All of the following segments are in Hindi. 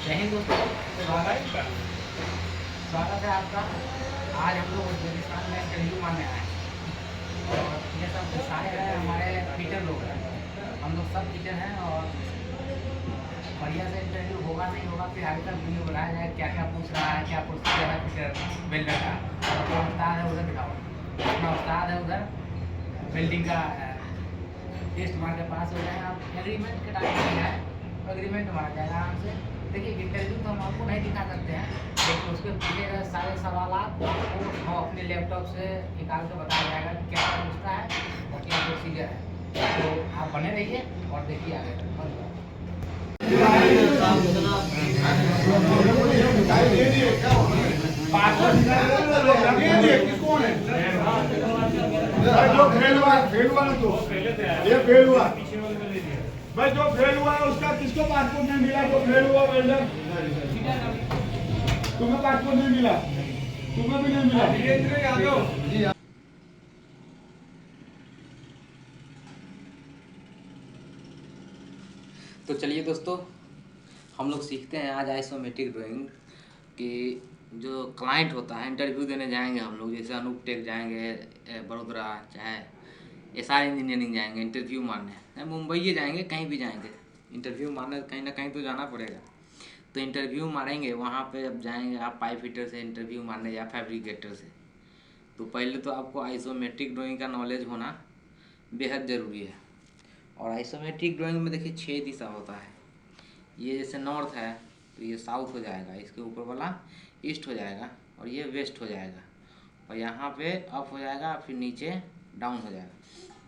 जय हिंद दोस्तों, स्वागत है आपका। आज हम लोग उज्बेकिस्तान में इंटरव्यू मारने आए हैं और ये सब सारे हैं हमारे टीचर लोग हैं। हम लोग सब टीचर हैं और बढ़िया से इंटरव्यू होगा नहीं होगा फिर आगे तक वीडियो बनाया जाए, क्या क्या पूछ रहा है, क्या प्रोसीजर है टीचर वेल्डर का। अपना उस्ताद है उधर दिखाओ, अपना उस्ताद है उधर वेल्डिंग का टेस्ट मार के पास हो जाए। आप एग्रीमेंट के टाइम में जाए, एग्रीमेंट मारा जाएगा आराम से। देखिए इंटरव्यू तो हम आपको नहीं दिखा सकते हैं, लेकिन उसके पूछे गए सारे सवाल आपको हम अपने लैपटॉप से निकाल के बताया जाएगा कि क्या क्या पूछता है और क्या प्रोसीजर है। तो आप बने रहिए और देखिए आगे तक। जो फेल हुआ ना, तो ये फेल हुआ भाई, जो फेल हुआ है उसका किसको पासपोर्ट नहीं मिला? जो फेल हुआ वेल्डर, तुम्हें पासपोर्ट नहीं मिला, तुम्हें भी नहीं मिला। वीरेंद्र यादव। तो चलिए दोस्तों, हम लोग सीखते हैं आज आइसोमेट्रिक ड्राइंग कि जो क्लाइंट होता है इंटरव्यू देने जाएंगे हम लोग, जैसे अनूप टेक जाएंगे, बड़ोदरा, चाहे एसआर इंजीनियरिंग जाएंगे इंटरव्यू मारने, मुंबई जाएंगे, कहीं भी जाएंगे इंटरव्यू मारने, कहीं ना कहीं तो जाना पड़ेगा। तो इंटरव्यू मारेंगे वहाँ पे, अब जाएंगे आप पाइप फिटर से इंटरव्यू मारने या फैब्रिकेटर से, तो पहले तो आपको आइसोमेट्रिक ड्राइंग का नॉलेज होना बेहद ज़रूरी है। और आइसोमेट्रिक ड्राइंग में देखिए 6 दिशा होता है। ये जैसे नॉर्थ है तो ये साउथ हो जाएगा, इसके ऊपर वाला ईस्ट हो जाएगा और ये वेस्ट हो जाएगा, और यहाँ पे अप हो जाएगा, फिर नीचे डाउन हो जाएगा।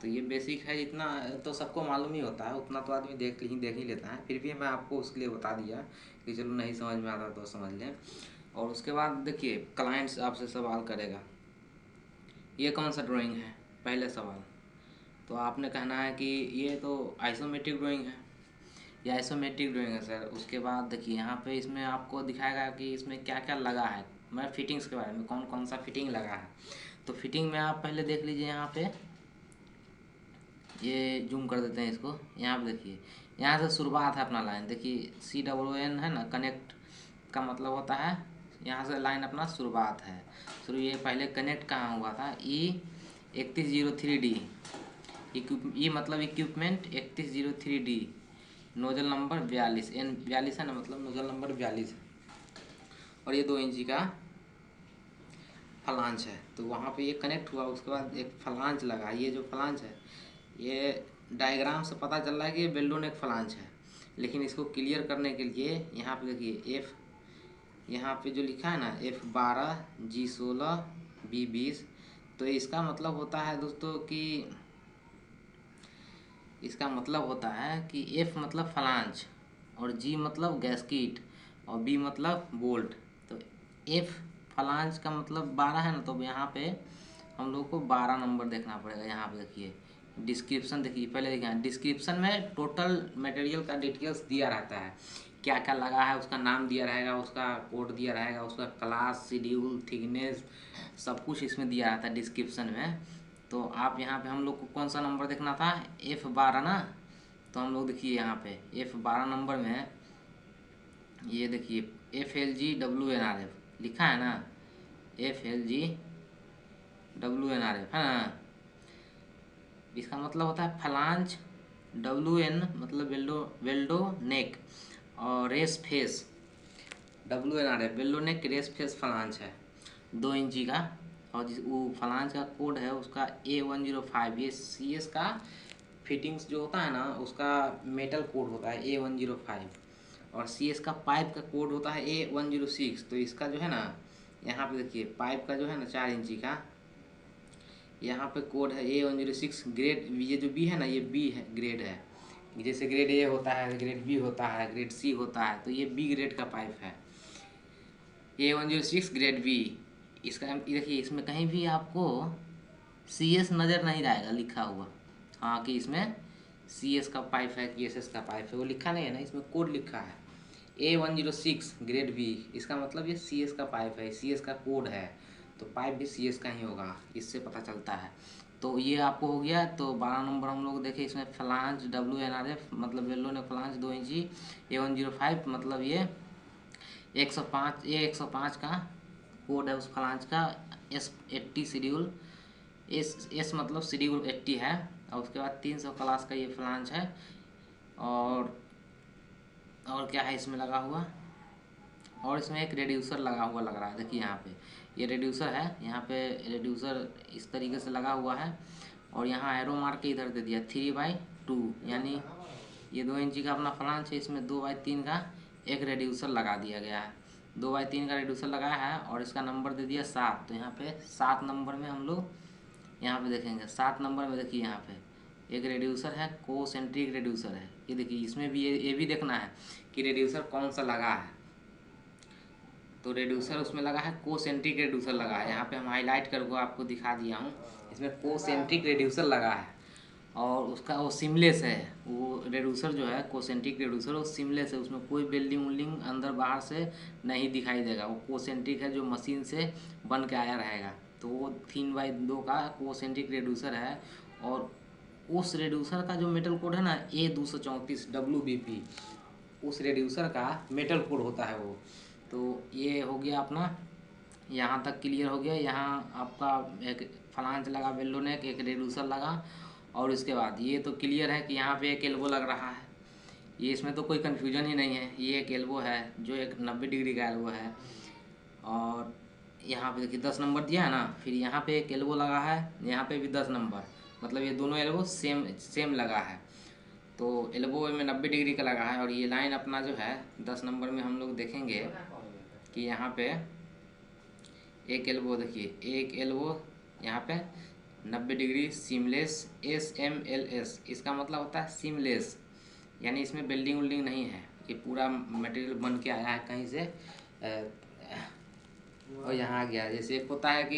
तो ये बेसिक है, इतना तो सबको मालूम ही होता है, उतना तो आदमी देख ही लेता है। फिर भी मैं आपको उसके लिए बता दिया कि चलो नहीं समझ में आता तो समझ लें। और उसके बाद देखिए क्लाइंट्स आपसे सवाल करेगा, ये कौन सा ड्राइंग है, पहले सवाल। तो आपने कहना है कि ये तो आइसोमेट्रिक ड्राइंग है, ये आइसोमेट्रिक ड्राइंग है सर। उसके बाद देखिए यहाँ पे इसमें आपको दिखाएगा कि इसमें क्या क्या लगा है, मैं फिटिंग्स के बारे में, कौन कौन सा फिटिंग लगा है। तो फिटिंग में आप पहले देख लीजिए, यहाँ पे ये जूम कर देते हैं इसको, यहाँ पे देखिए, यहाँ से शुरुआत है अपना लाइन, देखिए CWN है ना, कनेक्ट का मतलब होता है यहाँ से लाइन अपना शुरुआत है। शुरू ये पहले कनेक्ट कहाँ हुआ था, E3103D, ये मतलब equipment 3103D, nozzle number 42, N42 है ना, मतलब नोजल नंबर 42 है। और ये 2 इंची का फलांच है, तो वहाँ पे ये कनेक्ट हुआ। उसके बाद एक फलांच लगा, ये जो फलांच है ये डायग्राम से पता चल रहा है कि ये बेल्डोनेक फलांच है, लेकिन इसको क्लियर करने के लिए यहाँ पे देखिए यहाँ पे जो लिखा है ना F12 G16 B20, तो इसका मतलब होता है दोस्तों कि इसका मतलब होता है कि F मतलब फलांच, और G मतलब गैस्कीट, और B मतलब बोल्ट। तो F फलांच का मतलब 12 है ना, तो यहाँ पे हम लोग को 12 नंबर देखना पड़ेगा। यहाँ पे देखिए डिस्क्रिप्शन, देखिए पहले देखिए डिस्क्रिप्शन में टोटल मटेरियल का डिटेल्स दिया रहता है, क्या क्या लगा है उसका नाम दिया रहेगा, उसका कोड दिया रहेगा, उसका क्लास, शेड्यूल, थिकनेस, सब कुछ इसमें दिया रहता है डिस्क्रिप्शन में। तो आप यहाँ पे, हम लोग को कौन सा नंबर देखना था, F12 ना, तो हम लोग देखिए यहाँ पे F12 नंबर में ये देखिए FLGWNRF लिखा है ना, FLGWNRF है ना, इसका मतलब होता है फलांच, WN मतलब वेल्डो नेक, और रेस फेस, WNRF वेल्डो नेक रेस फेस फलांच है 2 इंची का। और जिस वो फलांच का कोड है उसका A105, ये CS का फिटिंग्स जो होता है ना उसका मेटल कोड होता है A105, और CS का पाइप का कोड होता है A106। तो इसका जो है ना, यहाँ पे देखिए पाइप का जो है ना 4 इंची का, यहाँ पे कोड है A106 ग्रेड। ये जो B है ना, ये B है ग्रेड है, जैसे ग्रेड A होता है, ग्रेड B होता है, ग्रेड C होता है, तो ये B ग्रेड का पाइप है, A106 ग्रेड B। इसका देखिए इसमें कहीं भी आपको CS नज़र नहीं आएगा लिखा हुआ, हाँ कि इसमें CS का पाइप है कि SS का पाइप है, वो लिखा नहीं है ना, इसमें कोड लिखा है A106 ग्रेड B। इसका मतलब ये CS का पाइप है, CS का कोड है, तो पाइप भी CS का ही होगा, इससे पता चलता है। तो ये आपको हो गया। तो 12 नंबर हम लोग देखें, इसमें फ्लांज WNRF मतलब वेल्डोनेक फ्लांज 2 इंची, A105 मतलब ये 105 ये 105 का कोड है उस फ्लांज का। S80 शेड्यूल, एस मतलब शेड्यूल 80 है। और उसके बाद 300 क्लास का ये फ्लांज है। और क्या है इसमें लगा हुआ, और इसमें एक रेड्यूसर लगा हुआ लग रहा है। देखिए यहाँ पे ये रेड्यूसर है, यहाँ पे रेड्यूसर इस तरीके से लगा हुआ है। और यहाँ एरो मार के इधर दे दिया 3/2, यानी ये 2 इंची का अपना फ्लांज है, इसमें 2/3 का एक रेड्यूसर लगा दिया गया है। 2/3 का रेड्यूसर लगाया है और इसका नंबर दे दिया 7। तो यहाँ पे 7 नंबर में हम लोग यहाँ पे देखेंगे, 7 नंबर में देखिए यहाँ पे एक रेड्यूसर है, कोसेंट्रिक रेड्यूसर है। ये देखिए इसमें भी ये भी देखना है कि रेड्यूसर कौन सा लगा है। तो रेड्यूसर उसमें लगा है, कोसेंट्रिक रेड्यूसर लगा है। यहाँ पे हम हाईलाइट करके आपको दिखा दिया हूँ, इसमें कोसेंट्रिक रेड्यूसर लगा है। और उसका वो सिमलेस है, वो रेड्यूसर जो है कोसेंट्रिक रेड्यूसर वो सिमलेस है, उसमें कोई वेल्डिंग वेल्डिंग अंदर बाहर से नहीं दिखाई देगा। वो कोसेंट्रिक है, जो मशीन से बन के आया रहेगा। तो वो 3/2 का कोसेंट्रिक रेड्यूसर है। और उस रेड्यूसर का जो मेटल कोड है ना A234 WBP, उस रेड्यूसर का मेटल कोड होता है वो। तो ये हो गया अपना, यहाँ तक क्लियर हो गया। यहाँ आपका एक फ्लांज लगा वेल्डोनेक, एक रेड्यूसर लगा। और इसके बाद ये तो क्लियर है कि यहाँ पे एक एल्बो लग रहा है, ये इसमें तो कोई कन्फ्यूजन ही नहीं है। ये एक एल्बो है जो एक 90 डिग्री का एल्बो है। और यहाँ पे देखिए 10 नंबर दिया है ना, फिर यहाँ पे एक एल्बो लगा है, यहाँ पे भी 10 नंबर, मतलब ये दोनों एल्बो सेम लगा है। तो एल्बो में 90 डिग्री का लगा है। और ये लाइन अपना जो है 10 नंबर में हम लोग देखेंगे कि यहाँ पे एक एल्बो, देखिए एक एल्बो यहाँ पे 90 डिग्री सीमलेस SMLS, इसका मतलब होता है सीमलेस, यानी इसमें बेल्डिंग वेल्डिंग नहीं है, ये पूरा मटेरियल बन के आया है कहीं से और यहाँ आ गया। जैसे एक होता है कि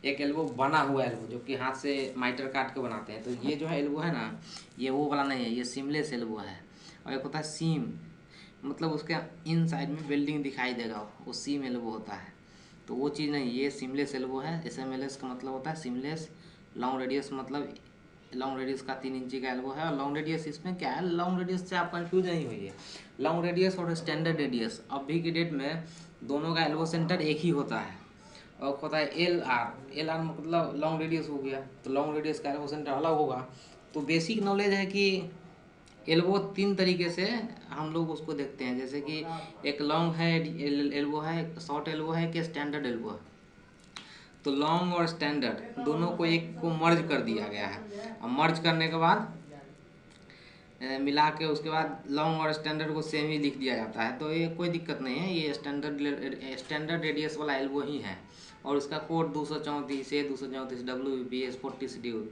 एक एल्बो बना हुआ एल्बो जो कि हाथ से माइटर काट के बनाते हैं, तो ये जो है एल्बो है ना, ये वो वाला नहीं है, ये सीमलेस एल्बो है। और एक होता है सीम, मतलब उसके इन साइड में वेल्डिंग दिखाई देगा, वो सीम एल्बो होता है। तो वो चीज़ नहीं, ये सीमलेस एल्बो है। SMLS का मतलब होता है सीमलेस। लॉन्ग रेडियस मतलब लॉन्ग रेडियस का 3 इंची का एल्बो है। और लॉन्ग रेडियस इसमें क्या है, लॉन्ग रेडियस से आप कंफ्यूज नहीं होइए। लॉन्ग रेडियस और स्टैंडर्ड रेडियस अभी की डेट में दोनों का एल्बो सेंटर एक ही होता है। और होता है LR मतलब लॉन्ग रेडियस हो गया, तो लॉन्ग रेडियस का एल्बो सेंटर अलग होगा। तो बेसिक नॉलेज है कि एल्बो 3 तरीके से हम लोग उसको देखते हैं। जैसे कि एक लॉन्ग है एल्बो है, शॉर्ट एल्बो है, कि स्टैंडर्ड एल्बो है। तो लॉन्ग और स्टैंडर्ड दोनों को एक को मर्ज कर दिया गया है। और मर्ज करने के बाद मिला के उसके बाद लॉन्ग और स्टैंडर्ड को सेम ही लिख दिया जाता है। तो ये कोई दिक्कत नहीं है, ये स्टैंडर्ड रेडियस वाला एल्बो ही है। और उसका code 234 WBP S40 schedule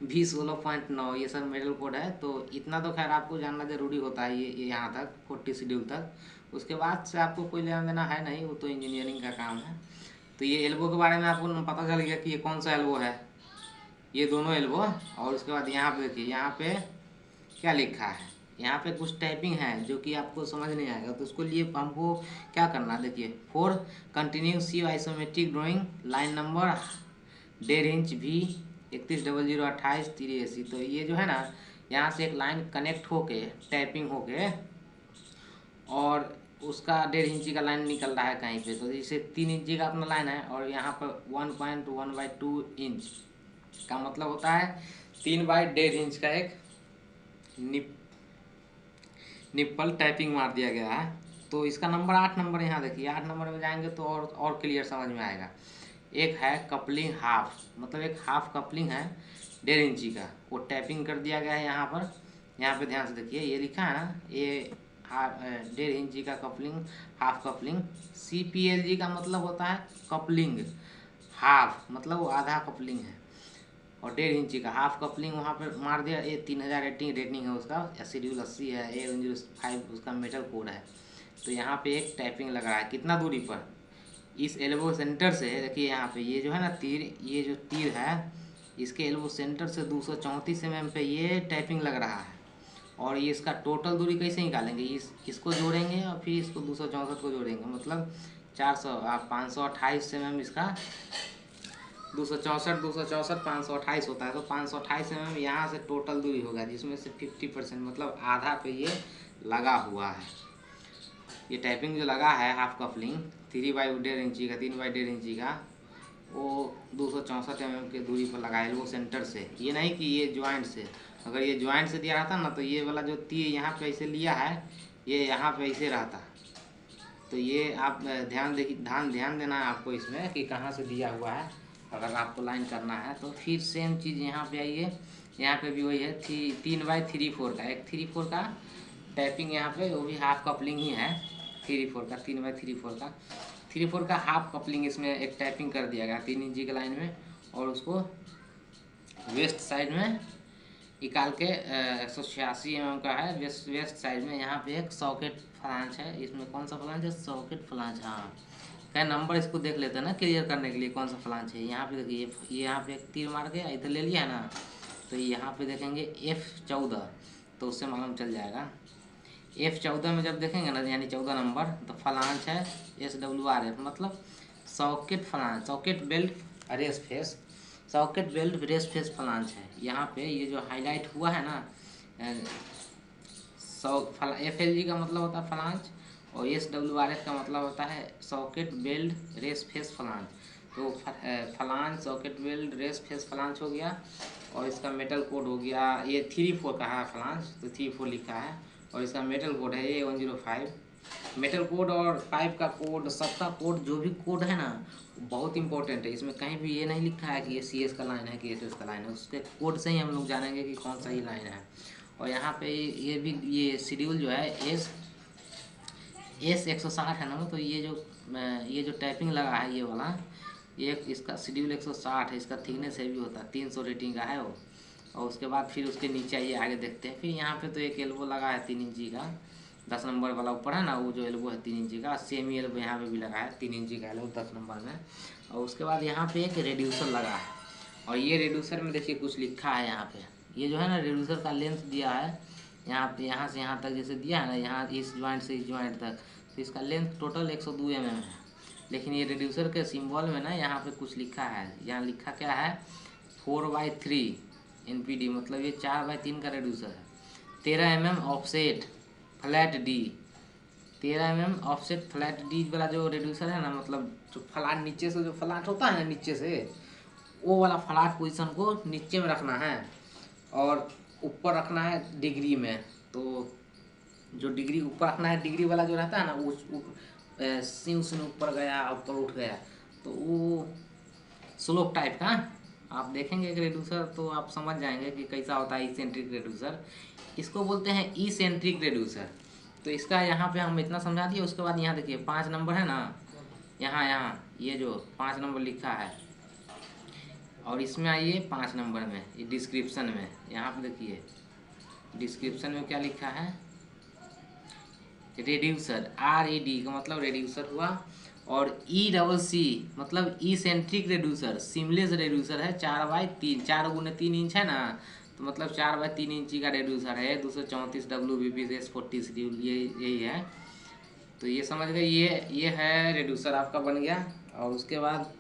B16.9 ये सब मेटल कोड है। तो इतना तो खैर आपको जानना जरूरी होता है, ये यहाँ तक 40 शेड्यूल तक। उसके बाद से आपको कोई लेना देना है नहीं, वो तो इंजीनियरिंग का काम है। तो ये एल्बो के बारे में आपको पता चल गया कि ये कौन सा एल्बो है, ये दोनों एल्बो। और उसके बाद यहाँ पे देखिए, यहाँ पे क्या लिखा है, यहाँ पे कुछ टाइपिंग है जो कि आपको समझ नहीं आएगा। तो उसको लिए हमको क्या करना, देखिए 4 कंटिन्यू सी isometric drawing line number 1.5 inch भी 310028 तो ये जो है ना, यहाँ से एक लाइन कनेक्ट होके टैपिंग होके और उसका 1.5 इंची का लाइन निकल रहा है कहीं पे। तो जैसे 3 इंची का अपना लाइन है और यहाँ पर 1.1/2 इंच का मतलब होता है 3/1.5 इंच का एक निप्पल टाइपिंग मार दिया गया है। तो इसका नंबर 8 नंबर यहाँ देखिए, 8 नंबर में जाएंगे तो और क्लियर समझ में आएगा। एक है कपलिंग हाफ, मतलब एक हाफ कपलिंग है 1.5 इंची का, वो टैपिंग कर दिया गया है यहाँ पर। यहाँ पे ध्यान से देखिए, ये लिखा है ना, ये 1.5 इंची का कपलिंग हाफ कपलिंग। CPLG का मतलब होता है कपलिंग हाफ, मतलब वो आधा कपलिंग है। और 1.5 इंची का हाफ कपलिंग वहाँ पर मार दिया। ये 3018 रेटिंग है उसका, शेड्यूल 80 है, A105 उसका मेटल कोड है। तो यहाँ पे एक टाइपिंग लग रहा है कितना दूरी पर, इस एल्बो सेंटर से देखिए यहाँ पे ये जो है ना तीर, ये जो तीर है इसके एल्बो सेंटर से 234 mm पे ये टाइपिंग लग रहा है। और ये इसका टोटल दूरी कैसे निकालेंगे, इसको जोड़ेंगे और फिर इसको 264 को जोड़ेंगे, मतलब 528 mm इसका 264 528 होता है। तो 528 mm यहाँ से टोटल दूरी होगा, जिसमें से 50% मतलब आधा पे ये लगा हुआ है। ये टाइपिंग जो लगा है हाफ कपलिंग 3/1.5 इंची का 3/1.5 इंची का, वो 264 mm की दूरी पर लगा है एल्बो सेंटर से। ये नहीं कि ये ज्वाइंट से, अगर ये ज्वाइंट से दिया रहता ना तो ये वाला जो तीर यहाँ पे ऐसे लिया है, ये यहाँ पे ऐसे रहता। तो ये आप ध्यान देना है आपको इसमें कि कहाँ से दिया हुआ है। अगर आपको लाइन करना है तो फिर सेम चीज़ यहाँ पे आइए, यहाँ पे भी वही है 3/3/4 का, एक 3/4 का टैपिंग यहाँ पे, वो भी हाफ कपलिंग ही है 3/4 का, 3/3/4 का 3/4 का हाफ कपलिंग इसमें एक टैपिंग कर दिया गया 3 इंची के लाइन में। और उसको वेस्ट साइड में निकाल के 186 mm का है वेस्ट साइड में। यहाँ पे एक सॉकेट फ्लांच है, इसमें कौन सा फ्लांच है, सॉकेट फ्लांच। हाँ, क्या नंबर इसको देख लेते हैं ना क्लियर करने के लिए कौन सा फ्लांच है। यहाँ पे देखिए, ये यहाँ पे एक तीर मार के इधर ले लिया है ना, तो यहाँ पे देखेंगे F14, तो उससे मालूम चल जाएगा। F14 में जब देखेंगे ना, यानी 14 नंबर, तो फ्लांच है SWRF, मतलब socket flange, socket weld raised face, socket weld raised face flange है। यहाँ पे ये जो हाईलाइट हुआ है ना, FLG का मतलब होता है फ्लांच, और SWRF का मतलब होता है socket weld raised face flange. तो flange socket weld raised face flange हो गया, और इसका मेटल कोड हो गया, ये 3/4 का है फ्लांच, तो 3/4 लिखा है, और इसका मेटल कोड है ये 105 मेटल कोड। और पाइप का कोड, सबका कोड, जो भी कोड है ना, बहुत इंपॉर्टेंट है। इसमें कहीं भी ये नहीं लिखा है कि ये CS का लाइन है कि SS का लाइन है, उसके कोड से ही हम लोग जानेंगे कि कौन सा ही लाइन है। और यहाँ पे ये भी, ये शेड्यूल जो है S 160 है ना, तो ये जो टाइपिंग लगा है ये वाला, ये इसका शेड्यूल 160 है, इसका थिकनेस हैवी होता है, 300 रेटिंग का है वो। और उसके बाद फिर उसके नीचे ये आगे देखते हैं। फिर यहाँ पे तो एक एल्बो लगा है 3 इंची का, 10 नंबर वाला ऊपर है ना, वो जो एल्बो है 3 इंची का, सेम ही एल्बो यहाँ पे भी लगा है 3 इंची का एल्बो 10 नंबर में। और उसके बाद यहाँ पे एक रेड्यूसर लगा है, और ये रेड्यूसर में देखिए कुछ लिखा है यहाँ पे। ये जो है ना, रेड्यूसर का लेंथ दिया है यहाँ पे, यहाँ से यहाँ तक जैसे दिया है ना, यहाँ इस ज्वाइंट से इस ज्वाइंट तक, तो इसका लेंथ टोटल 102 mm है। लेकिन ये रेड्यूसर के सिंबल में ना यहाँ पे कुछ लिखा है, यहाँ लिखा क्या है, 4/3 NPD, मतलब ये 4/3 का रेड्यूसर है। 13 mm offset flat D, 13 mm offset flat D वाला जो रेड्यूसर है ना, मतलब जो फ्लैट नीचे से, जो फ्लैट होता है ना नीचे से, वो वाला फ्लैट पोजीशन को नीचे में रखना है, और ऊपर रखना है डिग्री में। तो जो डिग्री ऊपर रखना है, डिग्री वाला जो रहता है ना, वो सिंह से ऊपर गया, ऊपर उठ गया, तो वो स्लोप टाइप का आप देखेंगे एक रेड्यूसर, तो आप समझ जाएंगे कि कैसा होता है इसेंट्रिक रेड्यूसर। इसको बोलते हैं इसेंट्रिक रेड्यूसर। तो इसका यहाँ पे हम इतना समझा दिए। उसके बाद यहाँ देखिए 5 नंबर है ना, यहाँ ये जो 5 नंबर लिखा है, और इसमें आइए 5 नंबर में, ये डिस्क्रिप्शन में, यहाँ पे देखिए डिस्क्रिप्शन में क्या लिखा है, रेड्यूसर, RED का मतलब रेड्यूसर हुआ, और ECC मतलब इसेंट्रिक रेड्यूसर, सीमलेस रेड्यूसर है 4/3, 4x3 इंच है ना, तो मतलब 4/3 इंची का रेड्यूसर है, 234 WBP S40 शेड्यूल, यही है। तो ये समझ गए, ये है रेड्यूसर आपका बन गया। और उसके बाद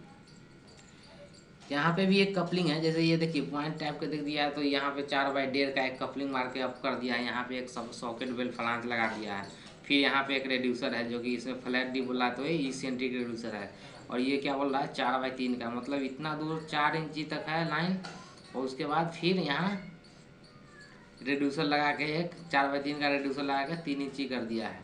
यहाँ पे भी एक कपलिंग है, जैसे ये देखिए पॉइंट टाइप का दिख दिया है, तो यहाँ पे 4/1.5 का एक कपलिंग मार के अप कर दिया है। यहाँ पे एक सब सॉकेट बेल्ट फ्लांच लगा दिया है। फिर यहाँ पे एक रेड्यूसर है, जो कि इसमें फ्लैट डी बोला, तो ये इसेंट्रिक रेड्यूसर है। और ये क्या बोल रहा है, 4/3 का, मतलब इतना दूर 4 इंची तक है लाइन। और उसके बाद फिर यहाँ रेड्यूसर लगा के, एक 4/3 का रेड्यूसर लगा के 3 इंची कर दिया है।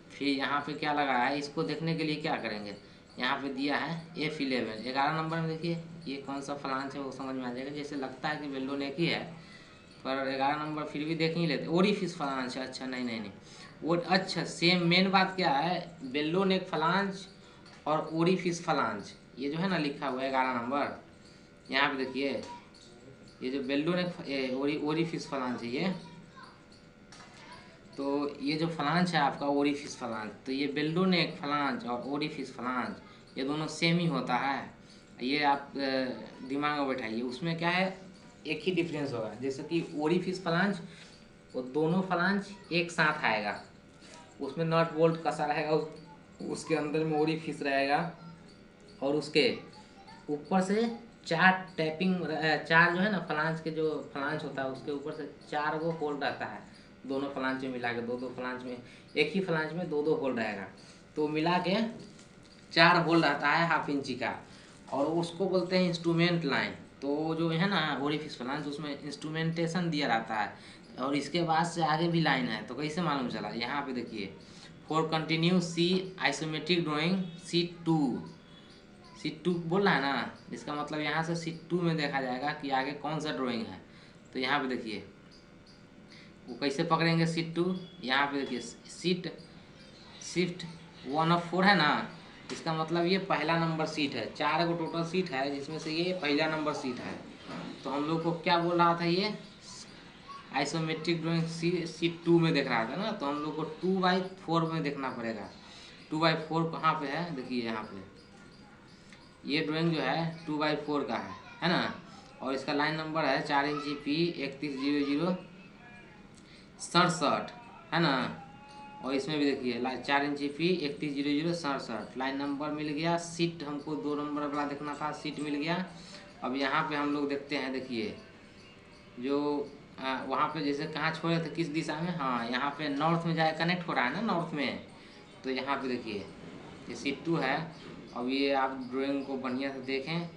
फिर यहाँ पे क्या लगा है, इसको देखने के लिए क्या करेंगे, यहाँ पे दिया है F11, 11 नंबर में देखिए ये कौन सा फ्लांच है वो समझ में आ जाएगा। जैसे लगता है कि बेल्लो नेक ही है, पर 11 नंबर फिर भी देख ही लेते, ओरीफिस फ्लांच है। अच्छा नहीं वो, अच्छा सेम मेन बात क्या है, बेल्लो नेक फ्लांच और ओरीफिस फ्लांच, ये जो है ना लिखा हुआ है 11 नंबर, यहाँ पे देखिए ये जो बेल्लो नेक ओरीफिस फ्लांच है ये, तो ये जो फ्लांच है आपका ओरीफिस फ्लांच, तो ये बेल्लो नेक फ्लांच और ओरीफिस फ्लांच ये दोनों सेम ही होता है। ये आप दिमाग में बैठाइए। उसमें क्या है, एक ही डिफरेंस होगा, जैसे कि ओरीफिस फ्लांच, वो दोनों फ्लांच एक साथ आएगा, उसमें नट बोल्ट कसा रहेगा, उसके अंदर में ओरीफिस रहेगा, और उसके ऊपर से 4 टैपिंग, 4 जो है ना फ्लांच के, जो फ्लांच होता है उसके ऊपर से 4 गो होल रहता है, दोनों फ्लांच में मिला के दो फ्लांच में, एक ही फ्लांच में दो होल रहेगा, तो मिला के 4 होल रहता है हाफ इंची का, और उसको बोलते हैं इंस्ट्रूमेंट लाइन। तो जो है ना ओरिफिस फ्लांच, उसमें इंस्ट्रूमेंटेशन दिया रहता है, और इसके बाद से आगे भी लाइन है। तो कैसे मालूम चला, यहाँ पे देखिए, for continue C isometric drawing sheet 2 बोल रहा है ना, इसका मतलब यहाँ से सीट 2 में देखा जाएगा कि आगे कौन सा ड्राइंग है। तो यहाँ पे देखिए वो कैसे पकड़ेंगे सीट 2, यहाँ पे देखिए शिफ्ट 1/4 है ना, इसका मतलब ये पहला नंबर सीट है। 4 गो टोटल सीट है, जिसमें से ये पहला नंबर सीट है। तो हम लोग को क्या बोल रहा था, ये आइसोमेट्रिक ड्राइंग सीट 2 में देख रहा था ना, तो हम लोग को 2/4 में देखना पड़ेगा। 2/4 कहाँ पे है, देखिए यहाँ पे ये ड्राइंग जो है 2/4 का है ना, और इसका लाइन नंबर है 4 इंची P 310067 है ना। और इसमें भी देखिए 4 इंची P 310067 लाइन नंबर मिल गया। सीट हमको 2 नंबर वाला देखना था, सीट मिल गया। अब यहाँ पे हम लोग देखते हैं, देखिए जो वहाँ पे जैसे कहाँ छोड़े थे, किस दिशा में, हाँ यहाँ पे नॉर्थ में जाए कनेक्ट हो रहा है ना नॉर्थ में। तो यहाँ पे देखिए ये सीट 2 है। अब ये आप ड्राइंग को बढ़िया से देखें,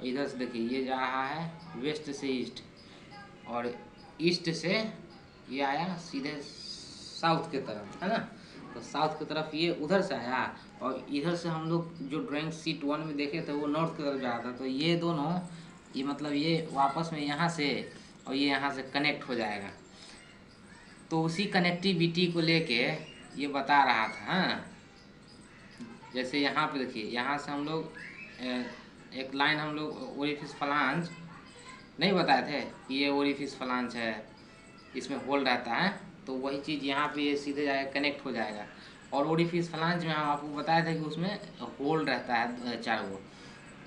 इधर से देखिए ये जा रहा है वेस्ट से ईस्ट, और ईस्ट से ये आया सीधे साउथ की तरफ, है ना। तो साउथ की तरफ ये उधर से आया, और इधर से हम लोग जो ड्राइंग सीट 1 में देखे थे वो नॉर्थ की तरफ जा रहा था। तो ये दोनों, ये मतलब ये वापस में यहाँ से और ये यहाँ से कनेक्ट हो जाएगा। तो उसी कनेक्टिविटी को लेके ये बता रहा था। हाँ, जैसे यहाँ पे देखिए, यहाँ से हम लोग एक लाइन हम लोग ओरिफिस फ्लांज नहीं बताए थे कि ये ओरिफिस फ्लांज है, इसमें होल रहता है। तो वही चीज़ यहाँ पे ये सीधे जाएगा कनेक्ट हो जाएगा। और ओरिफिस फ्लांज में हम आपको बताए थे कि उसमें होल रहता है 4 गो।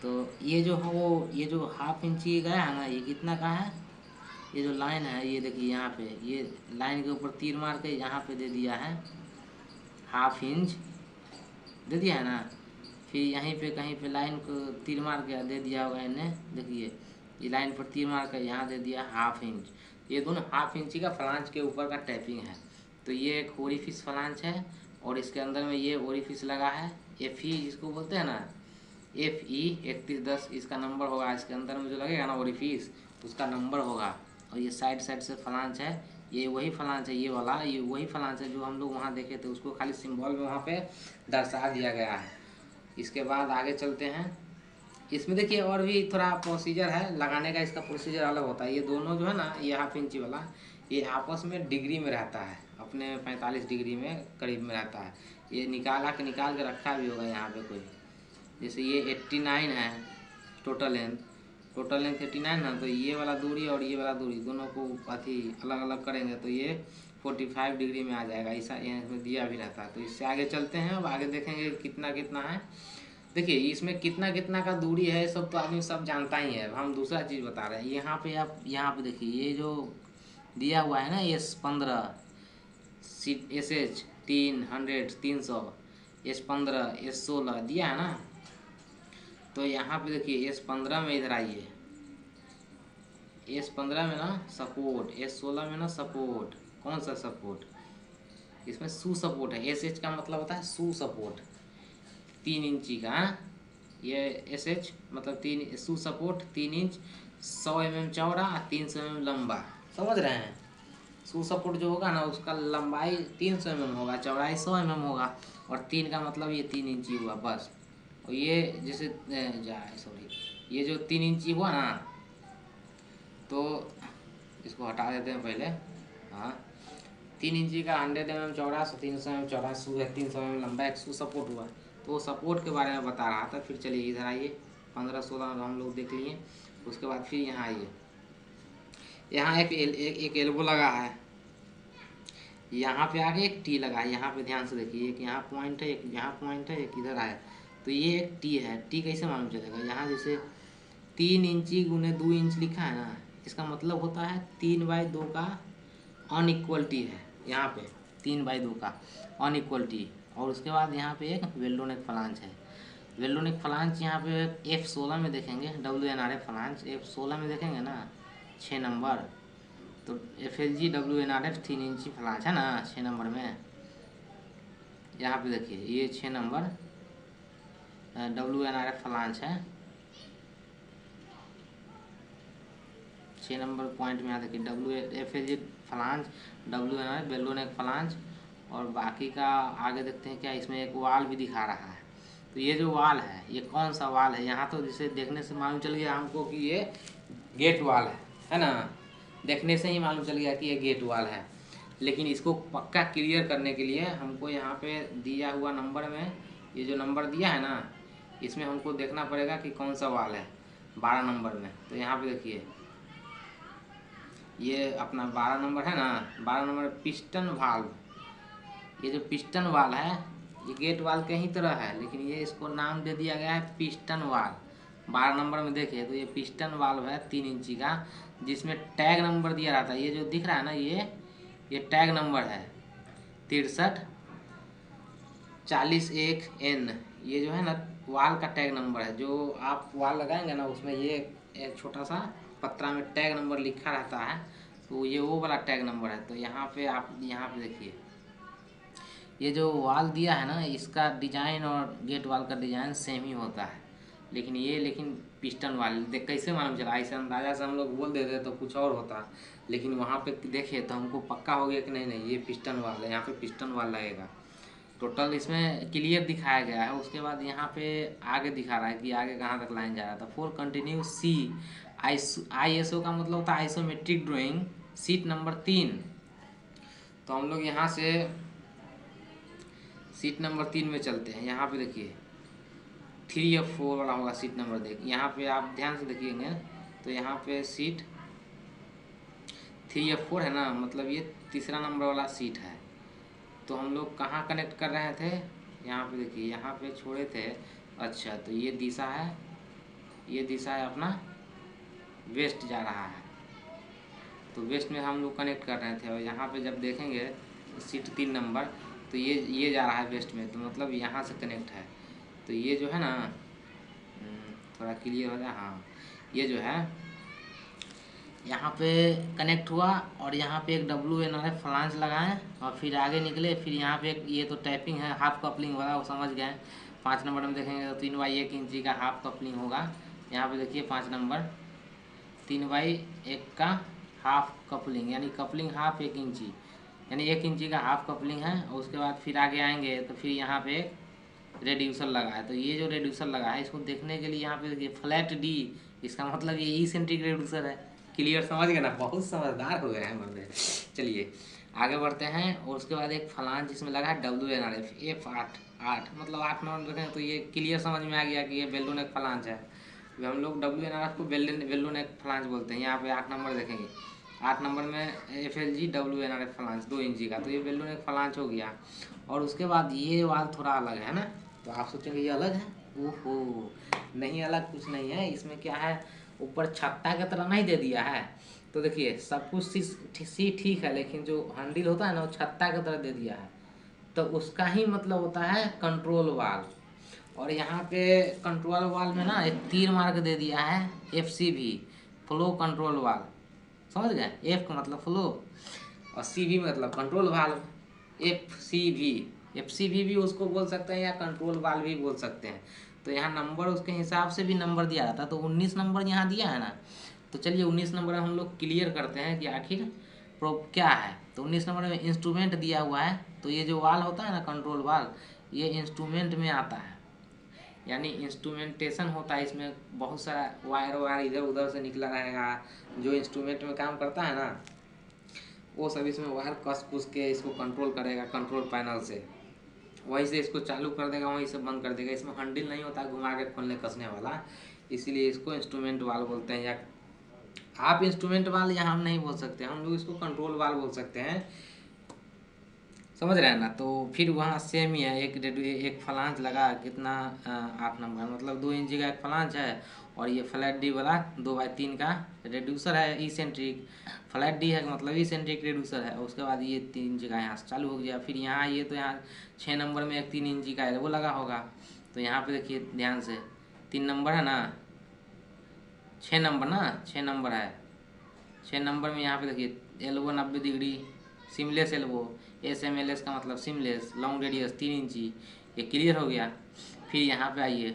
तो ये जो है वो, ये जो हाफ इंची गया है ना, ये कितना का है, ये जो लाइन है ये देखिए, यहाँ पे ये लाइन के ऊपर तीर मार के यहाँ पे दे दिया है हाफ इंच दे दिया है ना। फिर यहीं पे कहीं पे लाइन को तीर मार के दे दिया होगा इन्हें, देखिए ये लाइन पर तीर मार कर यहाँ दे दिया हाफ इंच। ये दोनों हाफ इंची का फ्लांच के ऊपर का टैपिंग है। तो ये एक ओरिफिस फ्लांच है, और इसके अंदर में ये ओरिफिस लगा है FE जिसको बोलते हैं ना, FE 3110 इसका नंबर होगा। इसके अंदर में जो लगेगा ना ओरिफिस, उसका नंबर होगा। और ये साइड से फ्लांच है, ये वही फ्लांच है, ये वाला ये वही फ्लांच है जो हम लोग वहाँ देखे थे। उसको खाली सिंबल में वहाँ पे दर्शा दिया गया है। इसके बाद आगे चलते हैं। इसमें देखिए और भी थोड़ा प्रोसीजर है लगाने का, इसका प्रोसीजर अलग होता है। ये दोनों जो है ना, ये हाफ इंची वाला, ये आपस में डिग्री में रहता है, अपने 45 डिग्री में करीब में रहता है। ये निकाल के रखा भी होगा यहाँ पे कोई, जैसे ये 89 है टोटल लेंथ 89 है। तो ये वाला दूरी और ये वाला दूरी दोनों को अथी अलग अलग करेंगे तो ये 45 डिग्री में आ जाएगा। ऐसा इसमें दिया भी रहता है। तो इससे आगे चलते हैं, अब आगे देखेंगे कितना कितना है। देखिए इसमें कितना कितना का दूरी है, सब तो आदमी सब जानता ही है। हम दूसरा चीज़ बता रहे हैं। यहाँ पे आप यहाँ पे देखिए, ये जो दिया हुआ है ना S15 SH 300 S15 S16 दिया है ना। तो यहाँ पे देखिए S15 में इधर आइए, S15 में ना सपोर्ट, S16 में ना सपोर्ट। कौन सा सपोर्ट, इसमें सू सपोर्ट है। SH का मतलब होता है सू सपोर्ट, 3 इंची का। ये SH मतलब 3 सू सपोर्ट 3 इंच 100 mm चौड़ा 300 mm लंबा, समझ रहे हैं। सू सपोर्ट जो होगा ना, उसका लंबाई 300 mm होगा, चौड़ाई 100 mm होगा, और 3 का मतलब ये 3 इंची हुआ बस। और ये जैसे ये जो 3 इंची हुआ ना, तो इसको हटा देते हैं पहले। हाँ, 3 इंची का 100 mm चौड़ा 300 mm चौड़ा सू है, 300 mm लंबा एक सू सपोर्ट हुआ। तो सपोर्ट के बारे में बता रहा था। फिर चलिए इधर आइए, 15-16 हम लोग देख लिए। उसके बाद फिर यहाँ आइए, यहाँ एक एल्बो लगा है, यहाँ पे आगे एक टी लगा है। यहाँ पे ध्यान से देखिए, एक यहाँ पॉइंट है, एक यहाँ पॉइंट है, एक इधर आया। तो ये एक टी है। टी कैसे मालूम चलेगा, यहाँ जैसे 3 इंची गुने 2 इंच लिखा है ना, इसका मतलब होता है 3/2 का अनइक्वलिटी है। यहाँ पे 3/2 का अनइक्वलिटी। और उसके बाद यहाँ पे एक वेल्डोनेक फ्लांच है। वेल्डोनेक फ्लांच यहाँ पे F16 में देखेंगे, WNRF फ्लांच F16 में देखेंगे ना, 6 नंबर। तो FLG WNRF 3 इंची फ्लांज है ना 6 नंबर में। यहाँ पे देखिए ये 6 नंबर WNRF फ्लांज है। 6 नंबर पॉइंट में यहाँ देखिए FLG फ्लांज, WNRF बेलोनेक फ्लांज, और बाकी का आगे देखते हैं क्या इसमें एक वाल भी दिखा रहा है। तो ये जो वाल है ये कौन सा वाल है, यहाँ तो जिसे देखने से मालूम चल गया हमको कि ये गेट वाल है ना। देखने से ही मालूम चल गया कि ये गेट वाल है, लेकिन इसको पक्का क्लियर करने के लिए हमको यहाँ पे दिया हुआ नंबर में, ये जो नंबर दिया है ना, इसमें हमको देखना पड़ेगा कि कौन सा वाल है 12 नंबर में। तो यहाँ पे देखिए ये अपना 12 नंबर है ना, 12 नंबर पिस्टन वाल्व। ये जो पिस्टन वाल है ये गेट वाल के ही तरह है, लेकिन ये इसको नाम दे दिया गया है पिस्टन वाल। 12 नंबर में देखिए तो ये पिस्टन वाल्व है 3 इंची का, जिसमें टैग नंबर दिया रहता है। ये जो दिख रहा है ना ये टैग नंबर है 6340-1N। ये जो है ना वाल का टैग नंबर है। जो आप वाल लगाएंगे ना उसमें ये एक छोटा सा पत्रा में टैग नंबर लिखा रहता है, तो ये वो वाला टैग नंबर है। तो यहाँ पे आप यहाँ पे देखिए ये जो वाल दिया है ना इसका डिजाइन और गेट वाल का डिजाइन सेम ही होता है, लेकिन पिस्टन वाल देख कैसे मालूम चला। ऐसे अंदाजा से हम लोग बोल देते तो कुछ और होता, लेकिन वहाँ पे देखे तो हमको पक्का हो गया कि नहीं ये पिस्टन वाल है, यहाँ पे पिस्टन वाल लगेगा। टोटल इसमें क्लियर दिखाया गया है। उसके बाद यहाँ पे आगे दिखा रहा है कि आगे कहाँ तक लाइन जा रहा था। 4 कंटिन्यू सी ISO का मतलब होता है आइसोमेट्रिक ड्राइंग, सीट नंबर 3। तो हम लोग यहाँ से सीट नंबर 3 में चलते हैं। यहाँ पे देखिए 3 या 4 वाला होगा सीट नंबर। देख यहाँ पे आप ध्यान से देखिएंगे तो यहाँ पे सीट 3 या 4 है ना, मतलब ये तीसरा नंबर वाला सीट है। तो हम लोग कहाँ कनेक्ट कर रहे थे, यहाँ पे देखिए यहाँ पे छोड़े थे। अच्छा तो ये दिशा है, ये दिशा है अपना वेस्ट जा रहा है, तो वेस्ट में हम लोग कनेक्ट कर रहे थे। और यहाँ पे जब देखेंगे सीट 3 नंबर तो ये जा रहा है वेस्ट में, तो मतलब यहाँ से कनेक्ट है। तो ये जो है ना थोड़ा क्लियर हो जाए। हाँ ये जो है यहाँ पे कनेक्ट हुआ और यहाँ पे एक WNRF फ्लांज लगाएं और फिर आगे निकले। फिर यहाँ पे एक ये तो टैपिंग है हाफ कपलिंग वाला, वो समझ गए। 5 नंबर में देखेंगे तो 3x1 इंची का हाफ कपलिंग होगा। यहाँ पे देखिए 5 नंबर 3x1 का हाफ कपलिंग, यानी कपलिंग हाफ 1 इंची, यानी 1 इंची का हाफ कपलिंग है। और उसके बाद फिर आगे आएंगे तो फिर यहाँ पे रेड्यूसर लगा है। तो ये जो रेड्यूसर लगा है इसको देखने के लिए यहाँ पे देखिए फ्लैट D, इसका मतलब ये इसेंट्रिक रेड्यूसर है। क्लियर समझ गए ना, बहुत समझदार हो गए हैं बंदे। चलिए आगे बढ़ते हैं। और उसके बाद एक फ्लांज जिसमें लगा है WNRF F8 मतलब 8 नंबर रखें तो ये क्लियर समझ में आ गया कि ये बेलोनेक फ्लांज है। हम लोग WNRF को बेलोनेक फ्लांज बोलते हैं। यहाँ पे 8 नंबर देखेंगे, 8 नंबर में FLG WNRF फ्लांज 2 इंची का, तो ये बेलोनेक फ्लांज हो गया। और उसके बाद ये वाल थोड़ा अलग है ना, तो आप सोचेंगे ये अलग है। ओहो नहीं, अलग कुछ नहीं है। इसमें क्या है, ऊपर छत्ता की तरह नहीं दे दिया है। तो देखिए सब कुछ सी ठीक है, लेकिन जो हैंडल होता है ना वो छत्ता की तरह दे दिया है, तो उसका ही मतलब होता है कंट्रोल वाल। और यहाँ पे कंट्रोल वाल में ना एक तीर मार के दे दिया है FCV, फ्लो कंट्रोल वाल। समझ गए, F का मतलब फ्लो और CV मतलब कंट्रोल वाल्व। FCV भी उसको बोल सकते हैं या कंट्रोल वाल्व भी बोल सकते हैं। तो यहाँ नंबर उसके हिसाब से भी नंबर दिया रहता है। तो 19 नंबर यहाँ दिया है ना, तो चलिए 19 नंबर हम लोग क्लियर करते हैं कि आखिर प्रोब क्या है। तो 19 नंबर में इंस्ट्रूमेंट दिया हुआ है। तो ये जो वाल होता है ना कंट्रोल वाल, ये इंस्ट्रूमेंट में आता है, यानी इंस्ट्रूमेंटेशन होता है। इसमें बहुत सारा वायर इधर उधर से निकला रहेगा। जो इंस्ट्रूमेंट में काम करता है ना वो सब इसमें वायर कस पुस के इसको कंट्रोल करेगा कंट्रोल पैनल से। वहीं से इसको चालू कर देगा, वहीं से बंद कर देगा। इसमें हैंडल नहीं होता घुमा के खोलने कसने वाला, इसीलिए इसको इंस्ट्रूमेंट वाल बोलते हैं। या आप इंस्ट्रूमेंट वाल या हम नहीं बोल सकते, हम लोग इसको कंट्रोल वाल बोल सकते हैं। समझ रहे हैं ना। तो फिर वहाँ सेम ही है, एक फ्लांज लगा कितना 8 नंबर मतलब 2 इंची का एक फ्लांज है। और ये फ्लैट D वाला 2x3 का रेड्यूसर है इसेंट्रिक। फ्लैट D है मतलब इसेंट्रिक रेड्यूसर है। उसके बाद ये 3 इंची का यहाँ से चालू हो गया। फिर यहाँ ये तो यहाँ 6 नंबर में एक 3 इंची का है वो लगा होगा। तो यहाँ पे देखिए ध्यान से 3 नंबर है ना, 6 नंबर ना 6 नंबर है। 6 नंबर में यहाँ पे देखिए elbow 90 degree, seamless elbow, SMLS का मतलब सिमलेस, लॉन्ग रेडियस 3 इंची, ये क्लियर हो गया। फिर यहाँ पे आइए,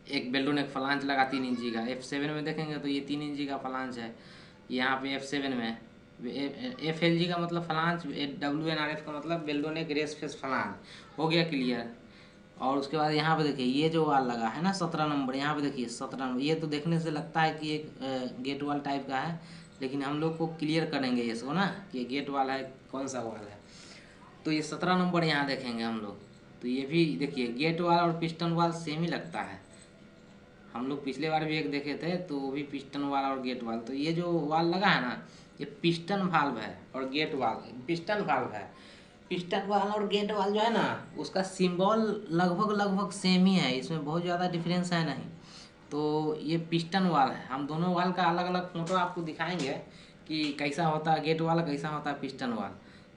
एक बेल्टो नेक फ्लांज लगा 3 इंची का, F7 में देखेंगे तो ये 3 इंची का फ्लांज है। यहाँ पे F7 में FLG का मतलब फ्लांज, WNRF का मतलब बेल्टो नेक रेस फेस फ्लांज हो गया क्लियर। और उसके बाद यहाँ पे देखिए ये जो वाल लगा है ना 17 नंबर, यहाँ पे देखिए 17 नंबर, ये तो देखने से लगता है कि एक गेट वाल टाइप का है, लेकिन हम लोग को क्लियर करेंगे इसको ना कि ये गेट वाल है कौन सा वाल है। तो ये 17 नंबर यहाँ देखेंगे हम लोग, तो ये भी देखिए गेट वाल और पिस्टन वाल सेम ही लगता है। हम लोग पिछले बार भी एक देखे थे तो वो भी पिस्टन वाल और गेट वाल। तो ये जो वाल लगा है ना ये पिस्टन वाल्व है और गेट वाल पिस्टन वाल्व है। पिस्टन वाल और गेट वाल जो है ना उसका सिंबल लगभग सेम ही है, इसमें बहुत ज़्यादा डिफरेंस है नहीं। तो ये पिस्टन वाल है, हम दोनों वाल का अलग अलग फोटो आपको दिखाएंगे कि कैसा होता है गेट वाल, कैसा होता है पिस्टन वाल।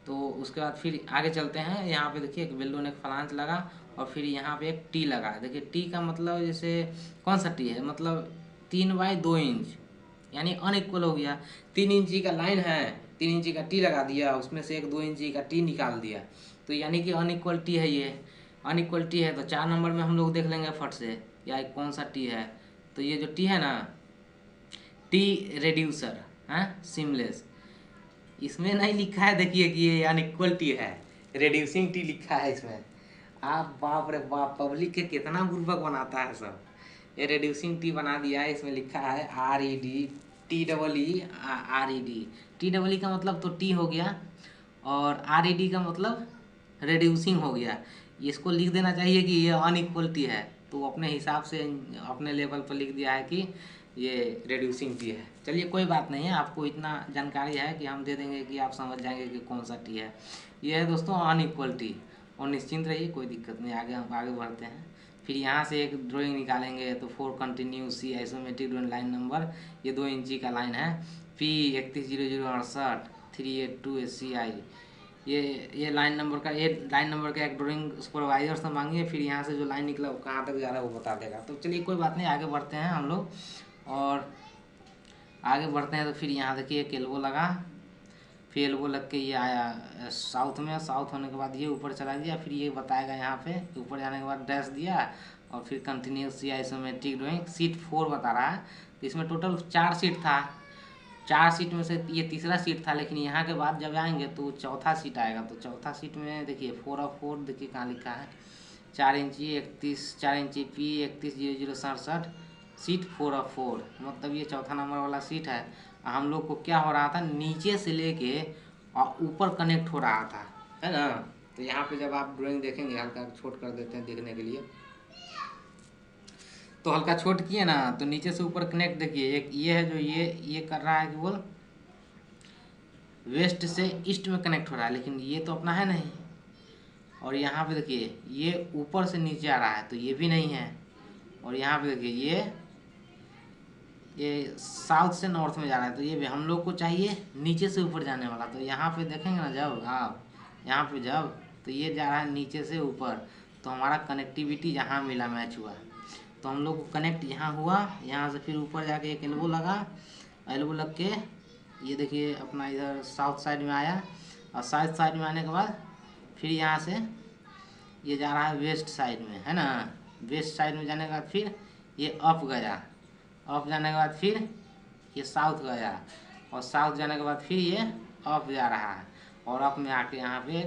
तो उसके बाद फिर आगे चलते हैं। यहाँ पे देखिए एक बेल्टो नेक फ्लांज लगा और फिर यहाँ पे एक टी लगा। देखिए टी का मतलब जैसे कौन सा टी है, मतलब 3/2 इंच, यानी अनइक्वल हो गया। 3 इंची का लाइन है, 3 इंची का टी लगा दिया, उसमें से एक 2 इंची का टी निकाल दिया, तो यानी कि अनइक्वल टी है। ये अनइक्वल टी है तो 4 नंबर में हम लोग देख लेंगे फट से या कौन सा टी है। तो ये जो टी है ना, टी रेड्यूसर है सिमलेस, इसमें नहीं लिखा है देखिए कि ये अनइक्वल टी है, रेड्यूसिंग टी लिखा है इसमें। आप बाप रे बाप, पब्लिक के कितना बुर्बक बनाता है सब। ये रेड्यूसिंग टी बना दिया है, इसमें लिखा है RED, TEE RED। TEE का मतलब तो टी हो गया और RED का मतलब रेड्यूसिंग हो गया। इसको लिख देना चाहिए कि ये अनइक्वल टी है, तो अपने हिसाब से अपने लेवल पर लिख दिया है कि ये रेड्यूसिंग टी है। चलिए कोई बात नहीं है, आपको इतना जानकारी है कि हम दे देंगे कि आप समझ जाएंगे कि कौन सा टी है। ये है दोस्तों अनइक्वल टी, और निश्चिंत रहिए कोई दिक्कत नहीं। आगे हम आगे बढ़ते हैं। फिर यहाँ से एक ड्राइंग निकालेंगे तो 4 कंटिन्यू सी आइसोमेट्रिक ड्राइंग लाइन नंबर, ये 2 इंची का लाइन है। P310068 382 SCI, ये लाइन नंबर का एक ड्राइंग सुपरवाइजर से मांगिए, फिर यहाँ से जो लाइन निकला वो कहाँ तक जा रहा है वो बता देगा। तो चलिए कोई बात नहीं, आगे बढ़ते हैं हम लोग। और आगे बढ़ते हैं तो फिर यहाँ देखिए एक एल्बो लगा, फिर एल्बो लग के ये आया साउथ में, साउथ होने के बाद ये ऊपर चला गया। फिर ये बताएगा यहाँ पे ऊपर जाने के बाद डैश दिया और फिर कंटिन्यूस आइसोमेट्रिक ड्राइंग सीट 4 बता रहा है। तो इसमें टोटल 4 सीट था, 4 सीट में से ये तीसरा सीट था, लेकिन यहाँ के बाद जब आएंगे तो चौथा सीट आएगा। तो चौथा सीट में देखिए 4/4 देखिए कहाँ लिखा है, 4 इंची 31, 4 इंची P310067 सीट 4/4, मतलब ये चौथा नंबर वाला सीट है। हम लोग को क्या हो रहा था, नीचे से लेके और ऊपर कनेक्ट हो रहा था, है ना। तो यहाँ पे जब आप ड्राइंग देखेंगे, हल्का छोट कर देते हैं देखने के लिए, तो हल्का छोट किए ना तो नीचे से ऊपर कनेक्ट देखिए, एक ये है जो ये कर रहा है कि बोल वेस्ट से ईस्ट में कनेक्ट हो रहा है, लेकिन ये तो अपना है नहीं। और यहाँ पे देखिए ये ऊपर से नीचे आ रहा है, तो ये भी नहीं है। और यहाँ पे देखिए ये साउथ से नॉर्थ में जा रहा है, तो ये भी हम लोग को चाहिए नीचे से ऊपर जाने वाला। तो यहाँ पे देखेंगे ना जब आप यहाँ पे जब, तो ये जा रहा है नीचे से ऊपर, तो हमारा कनेक्टिविटी यहाँ मिला, मैच हुआ। तो हम लोग को कनेक्ट यहाँ हुआ, यहाँ से फिर ऊपर जाके एक एल्बो लगा, एल्बो लग के ये देखिए अपना इधर साउथ साइड में आया, और साउथ साइड में आने के बाद फिर यहाँ से ये जा रहा है वेस्ट साइड में, है ना। वेस्ट साइड में जाने के बाद फिर ये अप गया, अप जाने के बाद फिर ये साउथ गया, और साउथ जाने के बाद फिर ये अप जा रहा है। और अप में आके यहाँ पे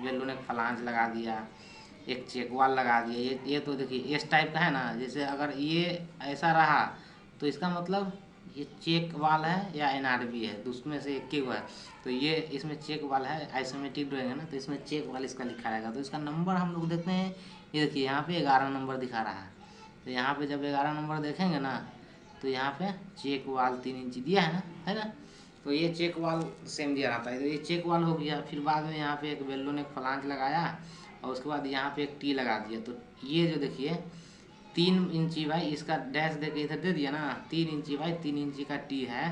बेल्टो नेक फ्लांज लगा दिया, एक चेक वाल लगा दिया। ये तो देखिए इस टाइप का है ना, जैसे अगर ये ऐसा रहा तो इसका मतलब ये चेक वाल है या NRB है, तो उसमें से एक ही है। तो ये इसमें चेक वाल है, आइसोमेट्रिक ड्राइंग है ना, तो इसमें चेक वाल इसका लिखा रहेगा। तो इसका नंबर हम लोग देखते हैं, ये देखिए यहाँ पे 11 नंबर दिखा रहा है। तो यहाँ पे जब 11 नंबर देखेंगे ना, तो यहाँ पे चेक वाल 3 इंची दिया है ना। तो ये चेक वाल सेम दिया रहता है, तो ये चेक वाल हो गया। फिर बाद में यहाँ पे एक बेल्टो नेक फ्लांज लगाया, और उसके बाद यहाँ पे एक टी लगा दिया। तो ये जो देखिए 3 इंची भाई, इसका डैश दे के इधर दे दिया ना, 3 इंची भाई 3 इंची का टी है,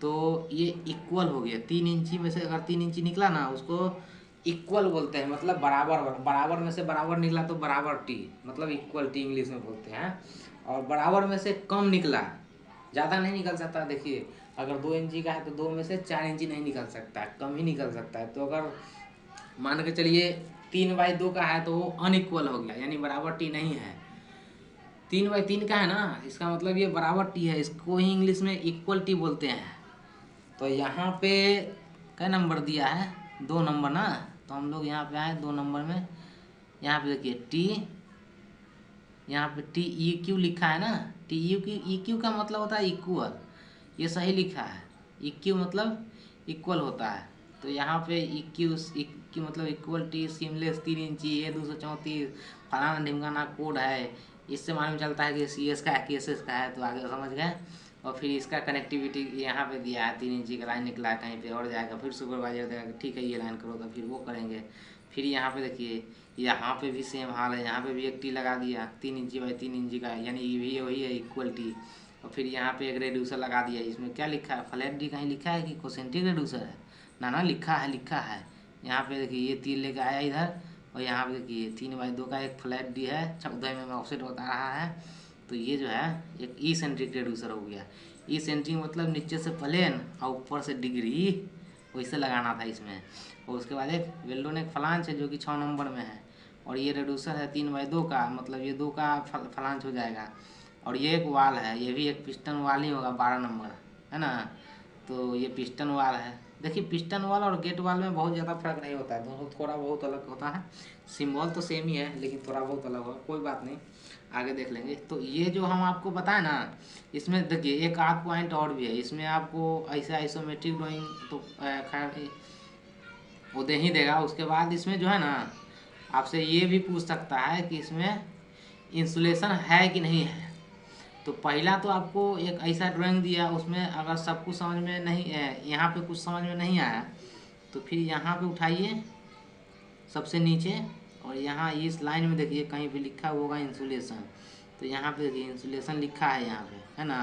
तो ये इक्वल हो गया। 3 इंची में से अगर 3 इंची निकला ना, उसको इक्वल बोलते हैं, मतलब बराबर, बराबर में से बराबर निकला तो बराबर टी, मतलब इक्वल टी इंग्लिश में बोलते हैं। और बराबर में से कम निकला, ज़्यादा नहीं निकल सकता देखिए, अगर 2 इंची का है तो 2 में से 4 इंची नहीं निकल सकता है, कम ही निकल सकता है। तो अगर मान के चलिए 3/2 का है तो वो अनइक्वल हो गया, यानी बराबर टी नहीं है। 3/3 का है ना, इसका मतलब ये बराबर टी है, इसको ही इंग्लिश में इक्वल टी बोलते हैं। तो यहाँ पे क्या नंबर दिया है, 2 नंबर ना, तो हम लोग यहाँ पे आए 2 नंबर में। यहाँ पे देखिए टी, यहाँ पे टी ई क्यू लिखा है ना, T U Q, E Q का मतलब होता है इक्वल, ये सही लिखा है। ई क्यू मतलब इक्वल होता है। तो यहाँ पे ई क्यू मतलब इक्वल टी सीमलेस 3 इंची ये 234 फलाना ढिमकाना कोड है। इससे मालूम चलता है कि सी एस का है कि एस एस का है, तो आगे समझ गए। और फिर इसका कनेक्टिविटी यहाँ पे दिया है, 3 इंची का लाइन निकला है, कहीं पे और जाएगा, फिर सुपरवाइजर देगा कि ठीक है ये लाइन करो, तो फिर वो करेंगे। फिर यहाँ पे देखिए, यहाँ पे भी सेम हाल है, यहाँ पे भी एक टी लगा दिया 3 इंची का, यानी ये भी वही है इक्वल टी। और फिर यहाँ पे एक रेड्यूसर लगा दिया, इसमें क्या लिखा है, फ्लैट डी कहीं लिखा है कि कोसेंट्रिक रेड्यूसर है ना, लिखा है। यहाँ पे देखिए ये तीर लेके आया इधर, और यहाँ पे देखिए 3/2 का एक फ्लैट डी है, 14 में ऑफसेट बता रहा है। तो ये जो है एक ई सेंट्रिक रेड्यूसर हो गया। ई सेंट्रिक मतलब नीचे से प्लेन और ऊपर से डिग्री, वैसे लगाना था इसमें। और उसके बाद एक वेल्डोनेक फ्लांच है जो कि 6 नंबर में है। और ये रेड्यूसर है 3/2 का, मतलब ये 2 का फ्लांच हो जाएगा। और ये एक वाल है, ये भी एक पिस्टन वाल ही होगा 12 नंबर, है ना। तो ये पिस्टन वाल है। देखिए पिस्टन वाल और गेट वाल में बहुत ज़्यादा फर्क नहीं होता है, दोनों थोड़ा बहुत अलग होता है। सिम्बॉल तो सेम ही है, लेकिन थोड़ा बहुत अलग होगा, कोई बात नहीं, आगे देख लेंगे। तो ये जो हम आपको बताए ना, इसमें देखिए एक आध पॉइंट और भी है। इसमें आपको ऐसे आइसोमेट्रिक ड्राइंग तो खैर वो दे ही देगा। उसके बाद इसमें जो है ना, आपसे ये भी पूछ सकता है कि इसमें इंसुलेशन है कि नहीं है। तो पहला तो आपको एक ऐसा ड्राइंग दिया, उसमें अगर सब कुछ समझ में नहीं, यहाँ पे कुछ समझ में नहीं आया, तो फिर यहाँ पे उठाइए सबसे नीचे, और यहाँ इस लाइन में देखिए कहीं पे लिखा होगा इंसुलेशन। तो यहाँ पे देखिए इंसुलेशन लिखा है यहाँ पे, है ना।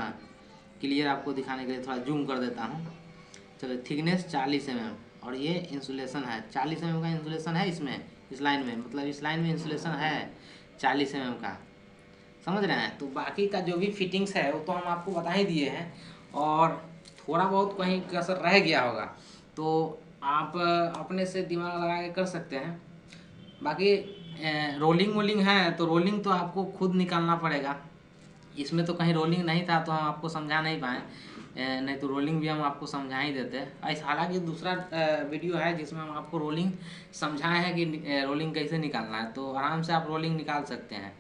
क्लियर आपको दिखाने के लिए थोड़ा जूम कर देता हूँ। चलो थिकनेस 40 mm, और ये इंसुलेशन है 40 mm का इंसुलेशन है इसमें, इस लाइन में, मतलब इस लाइन में इंसुलेशन है 40 mm का, समझ रहे हैं। तो बाकी का जो भी फिटिंग्स है वो तो हम आपको बता ही दिए हैं, और थोड़ा बहुत कहीं कसर रह गया होगा तो आप अपने से दिमाग लगा के कर सकते हैं। बाकी रोलिंग वोलिंग है तो रोलिंग तो आपको खुद निकालना पड़ेगा। इसमें तो कहीं रोलिंग नहीं था तो हम आपको समझा नहीं पाए, नहीं तो रोलिंग भी हम आपको समझा ही देते। ऐसा हालांकि दूसरा वीडियो है जिसमें हम आपको रोलिंग समझाए हैं कि रोलिंग कैसे निकालना है, तो आराम से आप रोलिंग निकाल सकते हैं।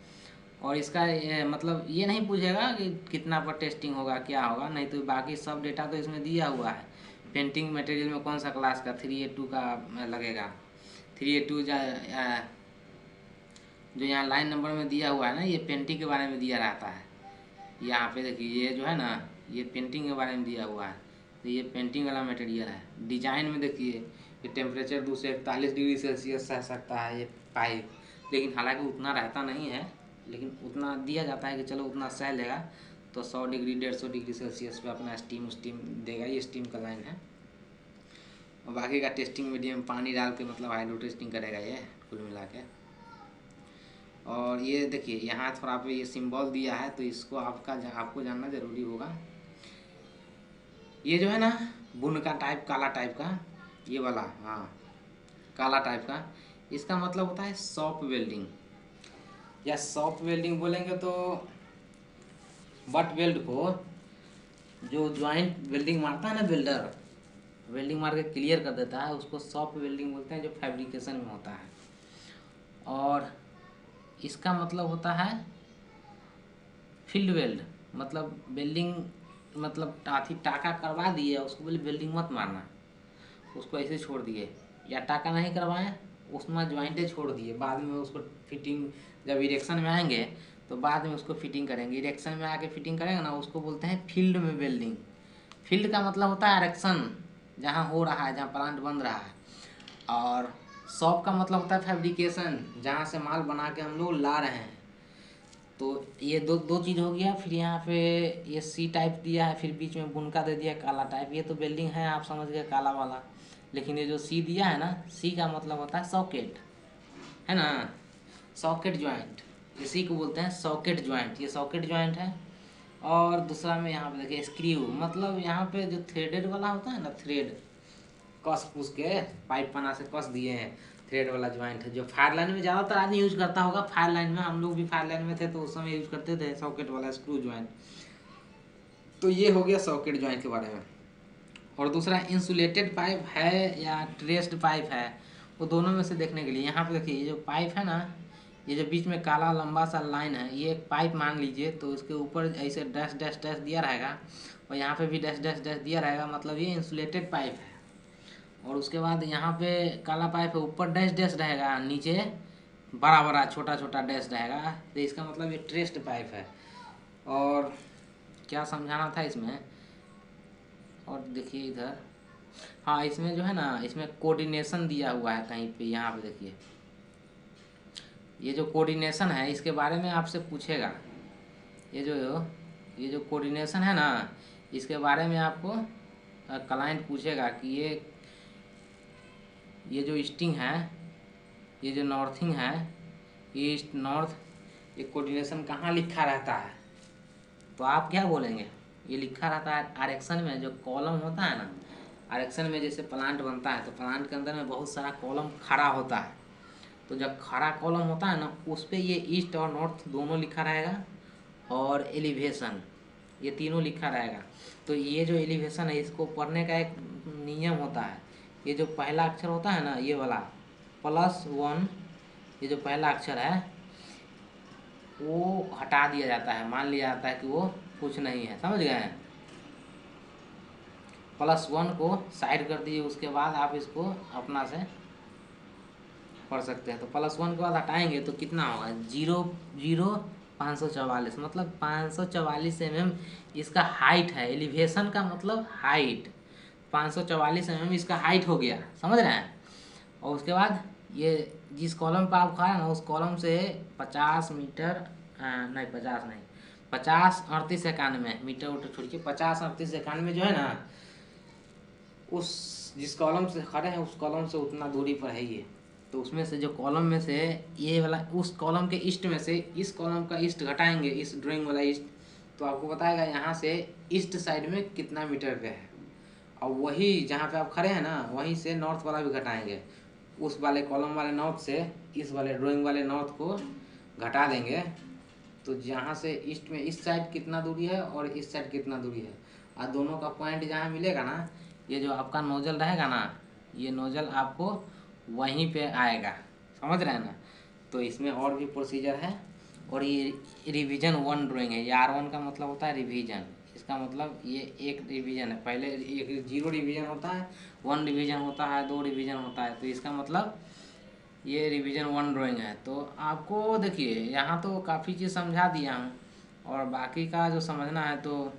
और इसका मतलब ये नहीं पूछेगा कि कितना पर टेस्टिंग होगा क्या होगा, नहीं तो बाकी सब डेटा तो इसमें दिया हुआ है। पेंटिंग मटेरियल में कौन सा क्लास का 3A2 का लगेगा, 3A2 जो यहाँ लाइन नंबर में दिया हुआ है ना, ये पेंटिंग के बारे में दिया रहता है। यहाँ पे देखिए ये जो है ना, ये पेंटिंग के बारे में दिया हुआ है, तो ये पेंटिंग वाला मटेरियल है। डिजाइन में देखिए ये टेम्परेचर 241 डिग्री सेल्सियस सह सकता है ये पाइप, लेकिन हालांकि उतना रहता नहीं है, लेकिन उतना दिया जाता है कि चलो उतना सह लेगा। तो 100 डिग्री 150 डिग्री सेल्सियस पे अपना स्टीम देगा, ये स्टीम का लाइन है। और बाकी का टेस्टिंग मीडियम पानी डाल के मतलब हाइड्रो टेस्टिंग करेगा ये कुल मिला के। और ये देखिए यहाँ थोड़ा पे ये सिंबल दिया है, तो इसको आपको जानना ज़रूरी होगा। ये जो है ना बुनका टाइप, काला टाइप का, ये वाला, हाँ काला टाइप का, इसका मतलब होता है सॉफ्ट वेल्डिंग, या सॉफ्ट वेल्डिंग बोलेंगे तो बट वेल्ड को जो ज्वाइंट वेल्डिंग मारता है ना, वेल्डर वेल्डिंग मार के क्लियर कर देता है, उसको सॉफ्ट वेल्डिंग बोलते हैं, जो फैब्रिकेशन में होता है। और इसका मतलब होता है फील्ड वेल्ड, मतलब वेल्डिंग, मतलब टाका करवा दिए उसको बोले वेल्डिंग मत मारना, उसको ऐसे छोड़ दिए, या टाका नहीं करवाएं उसमें ज्वाइंटे छोड़ दिए, बाद में उसको फिटिंग जब इरेक्शन में आएंगे तो बाद में उसको फिटिंग करेंगे। इरेक्शन में आके फिटिंग करेंगे ना, उसको बोलते हैं फील्ड में वेल्डिंग। फील्ड का मतलब होता है इरेक्शन, जहाँ हो रहा है, जहाँ प्लांट बन रहा है। और शॉप का मतलब होता है फैब्रिकेशन, जहाँ से माल बना के हम लोग ला रहे हैं। तो ये दो चीज़ हो गया। फिर यहाँ पे ये सी टाइप दिया है, फिर बीच में बुनका दे दिया काला टाइप, ये तो वेल्डिंग है आप समझ गए काला वाला। लेकिन ये जो सी दिया है ना, सी का मतलब होता है सॉकेट, है ना, सॉकेट ज्वाइंट, इसी को बोलते हैं सॉकेट ज्वाइंट, ये सॉकेट ज्वाइंट है। और दूसरा में यहाँ पे देखिए स्क्रू, मतलब यहाँ पे जो थ्रेडेड वाला होता है ना, थ्रेड कस पुस के पाइप पना से कस दिए हैं, थ्रेड वाला ज्वाइंट है जो फायर लाइन में ज़्यादातर आदमी यूज करता होगा। फायर लाइन में हम लोग भी फायर लाइन में थे तो उस समय यूज करते थे सॉकेट वाला स्क्रू ज्वाइंट। तो ये हो गया सॉकेट ज्वाइंट के बारे में। और दूसरा इंसुलेटेड पाइप है या ट्रेस्ड पाइप है, वो दोनों में से देखने के लिए यहाँ पे देखिए, ये जो पाइप है ना, ये जो बीच में काला लंबा सा लाइन है, ये एक पाइप मान लीजिए। तो इसके ऊपर ऐसे डैश डैश डैश दिया रहेगा और यहाँ पे भी डैश डैश डैश दिया रहेगा, मतलब ये इंसुलेटेड पाइप है। और उसके बाद यहाँ पे काला पाइप है, ऊपर डैश डैश रहेगा, नीचे बड़ा बड़ा छोटा छोटा डैश रहेगा, तो इसका मतलब ये ट्रेस्ड पाइप है। और क्या समझाना था इसमें, और देखिए इधर, हाँ इसमें जो है ना, इसमें कोऑर्डिनेशन दिया हुआ है कहीं पे, यहाँ पे देखिए ये जो कोऑर्डिनेशन है इसके बारे में आपसे पूछेगा। ये जो कोऑर्डिनेशन है ना, इसके बारे में आपको क्लाइंट पूछेगा कि ये जो ईस्टिंग है, ये जो नॉर्थिंग है, ईस्ट नॉर्थ, ये कोऑर्डिनेशन कहाँ लिखा रहता है। तो आप क्या बोलेंगे, ये लिखा रहता है आरेक्शन में, जो कॉलम होता है ना, आरेक्शन में जैसे प्लांट बनता है तो प्लांट के अंदर में बहुत सारा कॉलम खड़ा होता है। तो जब खड़ा कॉलम होता है ना, उस पर ये ईस्ट और नॉर्थ दोनों लिखा रहेगा, और एलिवेशन, ये तीनों लिखा रहेगा। तो ये जो एलिवेशन है, इसको पढ़ने का एक नियम होता है। ये जो पहला अक्षर होता है ना, ये वाला +1, ये जो पहला अक्षर है वो हटा दिया जाता है, मान लिया जाता है कि वो कुछ नहीं है, समझ गए हैं। +1 को साइड कर दीजिए, उसके बाद आप इसको अपना से पढ़ सकते हैं। तो +1 के बाद हटाएंगे तो कितना होगा, 0,0,544, मतलब 544 mm इसका हाइट है। एलिवेशन का मतलब हाइट, 544 mm इसका हाइट हो गया, समझ रहे हैं। और उसके बाद ये जिस कॉलम पर आप खा रहे हैं ना, उस कॉलम से 50 मीटर, नहीं 50 नहीं, 50 38 91 मीटर उटर छोड़िए, 50 38 91 जो है ना, उस जिस कॉलम से खड़े हैं उस कॉलम से उतना दूरी पर है ये। तो उसमें से जो कॉलम में से ये वाला, उस कॉलम के ईस्ट में से इस कॉलम का ईस्ट घटाएंगे, इस ड्राइंग वाला ईस्ट, तो आपको बताएगा यहाँ से ईस्ट साइड में कितना मीटर पे है। और वही जहाँ पे आप खड़े हैं ना, वहीं से नॉर्थ वाला भी घटाएंगे, उस वाले कॉलम वाले नॉर्थ से इस वाले ड्राइंग वाले नॉर्थ को घटा देंगे। तो जहाँ से ईस्ट में इस साइड कितना दूरी है और इस साइड कितना दूरी है, और दोनों का पॉइंट जहाँ मिलेगा ना, ये जो आपका नोजल रहेगा ना, ये नोजल आपको वहीं पे आएगा, समझ रहे हैं ना। तो इसमें और भी प्रोसीजर है। और ये रिवीजन 1 ड्राइंग है, ये R1 का मतलब होता है रिवीजन। इसका मतलब ये एक रिवीजन है, पहले एक 0 रिवीजन होता है, 1 रिवीजन होता है, 2 रिवीजन होता है। तो इसका मतलब ये रिवीजन 1 ड्राइंग है। तो आपको देखिए यहाँ तो काफ़ी चीज़ समझा दिया हूँ, और बाकी का जो समझना है तो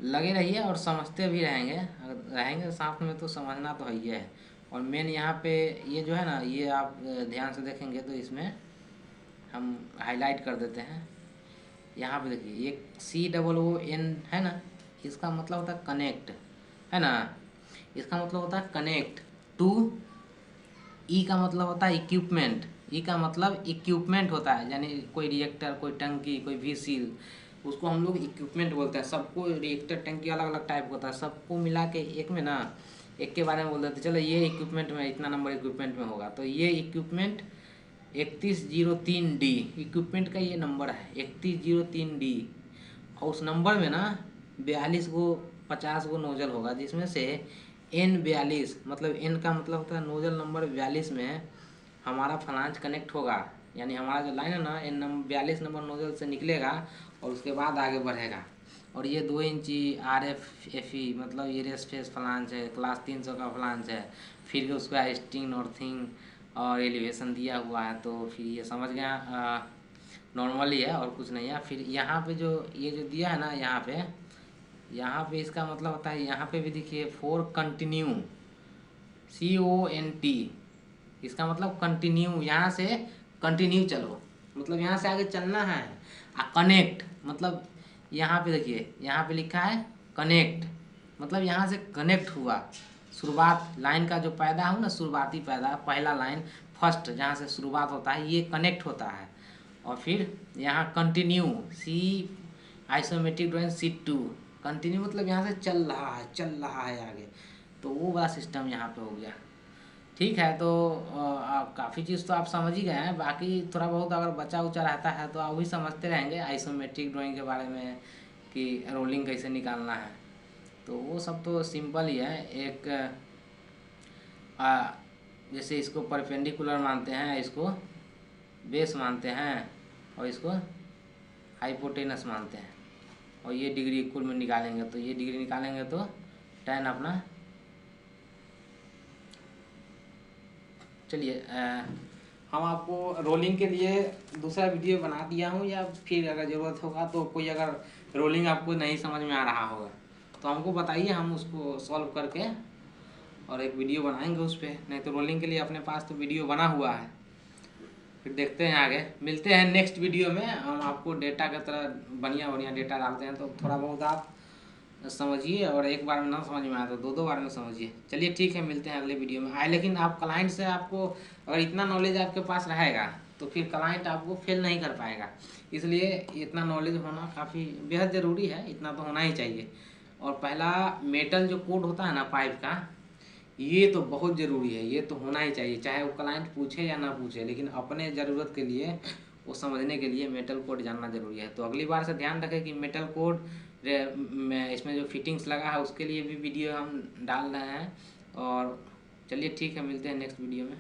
लगे रहिए और समझते भी रहेंगे, अगर रहेंगे साथ में तो समझना तो है ही है। और मेन यहाँ पे ये जो है ना, ये आप ध्यान से देखेंगे तो इसमें हम हाईलाइट कर देते हैं। यहाँ पे देखिए एक COON है ना, इसका मतलब होता है कनेक्ट, है ना, इसका मतलब होता है कनेक्ट टू। ई का मतलब होता है इक्विपमेंट, ई का मतलब इक्विपमेंट होता है, यानी कोई रिएक्टर, कोई टंकी, कोई व्हीसल, उसको हम लोग इक्विपमेंट बोलते हैं। सबको रिएक्टर टंकी अलग अलग टाइप होता है, सबको मिला के एक में ना, एक के बारे में बोल देते चलो ये इक्विपमेंट में इतना नंबर इक्विपमेंट में होगा। तो ये इक्विपमेंट 3103D इक्विपमेंट का ये नंबर है, 3103D। और उस नंबर में ना 42 को 50 को नोजल होगा, जिसमें से N42, मतलब N का मतलब होता है नोजल नंबर 42 में हमारा फ्लांज कनेक्ट होगा। यानी हमारा जो लाइन है ना, N42 नंबर नोजल से निकलेगा और उसके बाद आगे बढ़ेगा। और ये 2 इंची RFFE, मतलब ये रेस्ट फेस फ्लांज है, क्लास 300 का फ्लांज है। फिर उसका ईस्टिंग नॉर्थिंग और एलिवेशन दिया हुआ है, तो फिर ये समझ गया नॉर्मली है और कुछ नहीं है। फिर यहाँ पे जो ये जो दिया है ना, यहाँ पे इसका मतलब होता है, यहाँ पे भी देखिए फॉर कंटिन्यू, CONT, इसका मतलब कंटिन्यू, यहाँ से कंटिन्यू चलो, मतलब यहाँ से आगे चलना है। कनेक्ट मतलब यहाँ पे देखिए, यहाँ पे लिखा है कनेक्ट, मतलब यहाँ से कनेक्ट हुआ। शुरुआत लाइन का जो पैदा हो ना, शुरुआती पैदा, पहला लाइन फर्स्ट जहाँ से शुरुआत होता है, ये कनेक्ट होता है। और फिर यहाँ continue, isometric drawing sheet 2 continue मतलब यहाँ से चल रहा है आगे, तो वो वाला सिस्टम यहाँ पे हो गया। ठीक है, तो काफ़ी चीज़ तो आप समझ ही गए हैं, बाकी थोड़ा बहुत अगर बचा उचा रहता है तो आप भी समझते रहेंगे आइसोमेट्रिक ड्राइंग के बारे में कि रोलिंग कैसे निकालना है। तो वो सब तो सिंपल ही है। एक जैसे इसको परपेंडिकुलर मानते हैं, इसको बेस मानते हैं, और इसको हाइपोटेनस मानते हैं, और ये डिग्री इक्वल में निकालेंगे तो ये डिग्री निकालेंगे तो tan अपना। चलिए हम आपको रोलिंग के लिए दूसरा वीडियो बना दिया हूँ, या फिर अगर ज़रूरत होगा तो कोई अगर रोलिंग आपको नहीं समझ में आ रहा होगा तो हमको बताइए, हम उसको सॉल्व करके और एक वीडियो बनाएंगे उस पर। नहीं तो रोलिंग के लिए अपने पास तो वीडियो बना हुआ है। फिर देखते हैं आगे, मिलते हैं नेक्स्ट वीडियो में। हम आपको डेटा की तरह बढ़िया बढ़िया डेटा डालते हैं, तो थोड़ा बहुत आप समझिए, और एक बार में ना समझ में आया तो दो बार में समझिए। चलिए ठीक है, मिलते हैं अगले वीडियो में। लेकिन आप क्लाइंट से, आपको अगर इतना नॉलेज आपके पास रहेगा तो फिर क्लाइंट आपको फेल नहीं कर पाएगा। इसलिए इतना नॉलेज होना काफ़ी बेहद ज़रूरी है, इतना तो होना ही चाहिए। और पहला मेटल जो कोड होता है ना पाइप का, ये तो बहुत ज़रूरी है, ये तो होना ही चाहिए, चाहे वो क्लाइंट पूछे या ना पूछे, लेकिन अपने ज़रूरत के लिए वो समझने के लिए मेटल कोड जानना ज़रूरी है। तो अगली बार से ध्यान रखें कि मेटल कोड में इसमें जो फिटिंग्स लगा है उसके लिए भी वीडियो हम डाल रहे हैं। और चलिए ठीक है, मिलते हैं नेक्स्ट वीडियो में।